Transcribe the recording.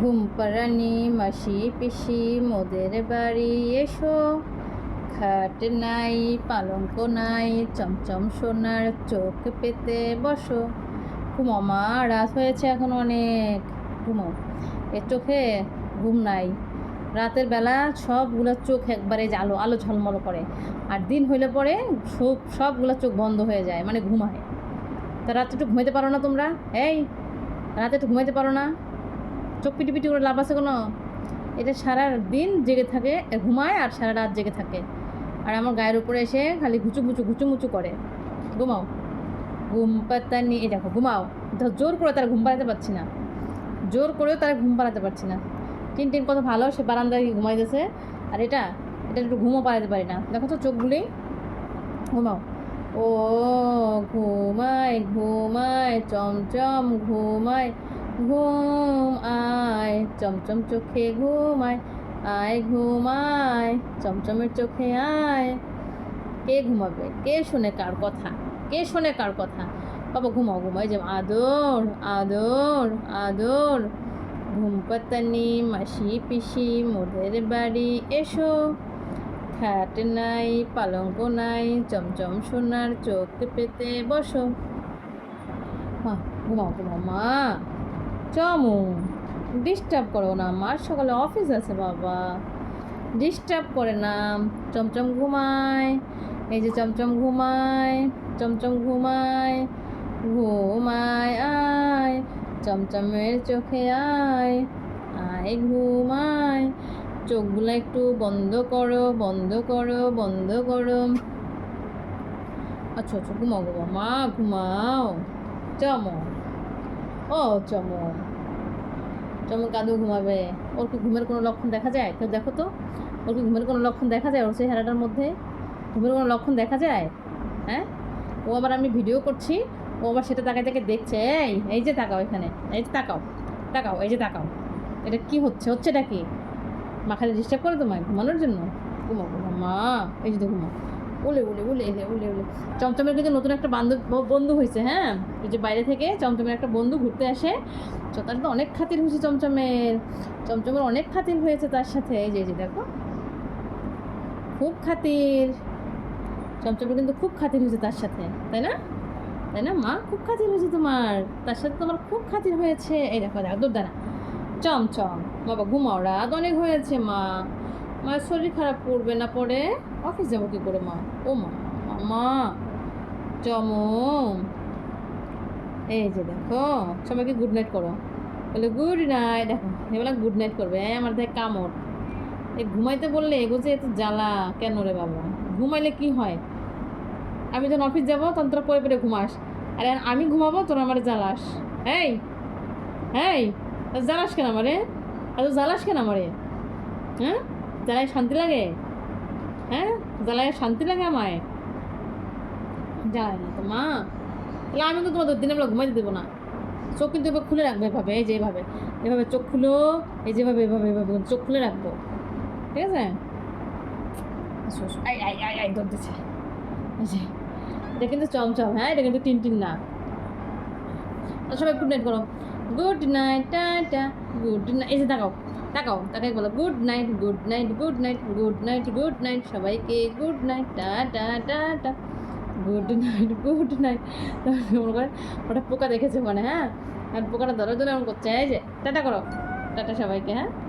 ঘুম পাড়ানি মাসি পিসি মোদের বাড়ি এসো, খাট নাই পালঙ্ক নাই চমচম সোনার চোখ পেতে বসো। ঘুমাও মা, রাত হয়েছে এখন অনেক, ঘুমাও। এর চোখে ঘুম নাই, রাতের বেলা সবগুলো চোখ একবারে আলো আলো ঝলমল করে, আর দিন হইলে পরে সবগুলো চোখ বন্ধ হয়ে যায়, মানে ঘুমায়। তা রাতে একটু ঘুমাইতে পারো না তোমরা? এই রাতে একটু ঘুমাইতে পারো না? চোখ পিটি পিটি করে লাভ আছে কোনো? এটা সারা দিন জেগে থাকে, ঘুমায়, আর সারা রাত জেগে থাকে, আর আমার গায়ের উপরে এসে খালি ঘুচুমুচু করে। ঘুমাও, ঘুম পাতানি, এই দেখো ঘুমাও। জোর করে তারা ঘুম পাড়াতে পারছি না, জোর করেও তারা ঘুম পাড়াতে পারছি না। টিন কত ভালো, সে বারান্দায় ঘুমাইতেছে, আর এটা একটু ঘুমও পাড়াতে পারি না। দেখো তো চোখগুলি, ঘুমাও। ও ঘুমায় ঘুমায় চমচম ঘুমায়, ঘুম আয় চমচম চোখে ঘুমায়, আয় ঘুমায় চমচমের চোখে আয়। কে ঘুমাবে? কে শোনে কার কথা? কে শোনে কার কথা? বাবা ঘুমাও ঘুমাই, যে আদর আদর আদর। ঘুম পাতানি মাসি পিসি মোদের বাড়ি এসো, খাট নাই পালঙ্ক নাই চমচম সোনার চোখ পেতে বসো। ঘুমাও ঘুমাও মা, চমু ডিস্টার্ব করো না, আমার সকালে অফিস আছে বাবা, ডিস্টার্ব করে না। চমচম ঘুমায়, এই যে চমচম ঘুমায়, চমচম ঘুমায়, ঘুমায় আয় চমচমের চোখে আয়, আয় ঘুমায়। চোখগুলো একটু বন্ধ করো বন্ধ করো বন্ধ করো। আচ্ছা আচ্ছা ঘুমাও ঘুমাও মা, ঘুমাও। চমো, ও চমো, চমো কাদু ঘুমাবে? ওর কি ঘুমের কোনো লক্ষণ দেখা যায়? কেউ দেখো তো, ওর কি ঘুমের কোনো লক্ষণ দেখা যায়? ওর চেহারাটার মধ্যে ঘুমের কোনো লক্ষণ দেখা যায়? হ্যাঁ, ও আবার আমি ভিডিও করছি, ও আবার সেটা তাকায় তাকে দেখছে। এই এই যে তাকাও, এখানে এই যে তাকাও তাকাও, এই যে তাকাও। এটা কি হচ্ছেটা কি? মা খালি ডিস্টার্ব করে তোমায় ঘুমানোর জন্য? ঘুমাও ঘুমাও মা, এই যে ঘুমাও। উলে উলে উলে উলে উলে উলে। চমচমের কিন্তু নতুন একটা বন্ধু হয়েছে। হ্যাঁ, এই যে বাইরে থেকে চমচমের একটা বন্ধু ঘুরতে আসে, তার তো অনেক খাতির হয়েছে চমচমের অনেক খাতির হয়েছে তার সাথে। এই যে দেখো, খুব খাতির, চমচমের কিন্তু খুব খাতির হয়েছে তার সাথে, তাই না? তাই না মা? খুব খাতির হয়েছে তোমার, তার সাথে তোমার খুব খাতির হয়েছে। এই দেখো দেখো দুর্দানা চমচম। বাবা ঘুমাও, রাত অনেক হয়েছে মা, মায়ের শরীর খারাপ করবে না পরে, অফিস যাবো কী করে মা? ও মা মা চমম। এই যে দেখো, সবাইকে গুড নাইট করো, বলে গুড নাইট। দেখো এবেলা গুড নাইট করবে, আমার দেখ কামড়। এই ঘুমাইতে বললে এগোছে এত জ্বালা কেন রে বাবা? ঘুমাইলে কি হয়? আমি যখন অফিস যাবো তখন তোরা পরে পরে ঘুমাস, আর আমি ঘুমাবো তোরা আমার জ্বালাস। এই এই জ্বালাস কেন আমারে? এত জ্বালাস কেন আমারে? হ্যাঁ, জ্বালায় শান্তি লাগে? হ্যাঁ, জ্বালায় শান্তি লাগে আমায়? জ্বালায় না তো মা, তাহলে আমি কিন্তু তোমাদের দিনের বেলা ঘুমাইতে দেবো না। চোখ কিন্তু এবার খুলে রাখবে এভাবে, এই যে এভাবে এভাবে চোখ খুলো, এই যেভাবে এভাবে এভাবে চোখ খুলে রাখবো, ঠিক আছে? আই আই আই আই দৌড় দিচ্ছে। এটা কিন্তু চমচম, হ্যাঁ, এটা কিন্তু টিন না। সবাই গুড নাইট করো, good night tata, good night. এই যে তাকাও তাকাও তাকাই বলো good night good night good night good night good night, সবাইকে good night tata tata, good night good night. মনে করে ওটা পোকা দেখেছে মানে, হ্যাঁ, আর পোকাটা ধরার জন্য এমন করছে। এই যে টাটা করো, টাটা সবাইকে, হ্যাঁ।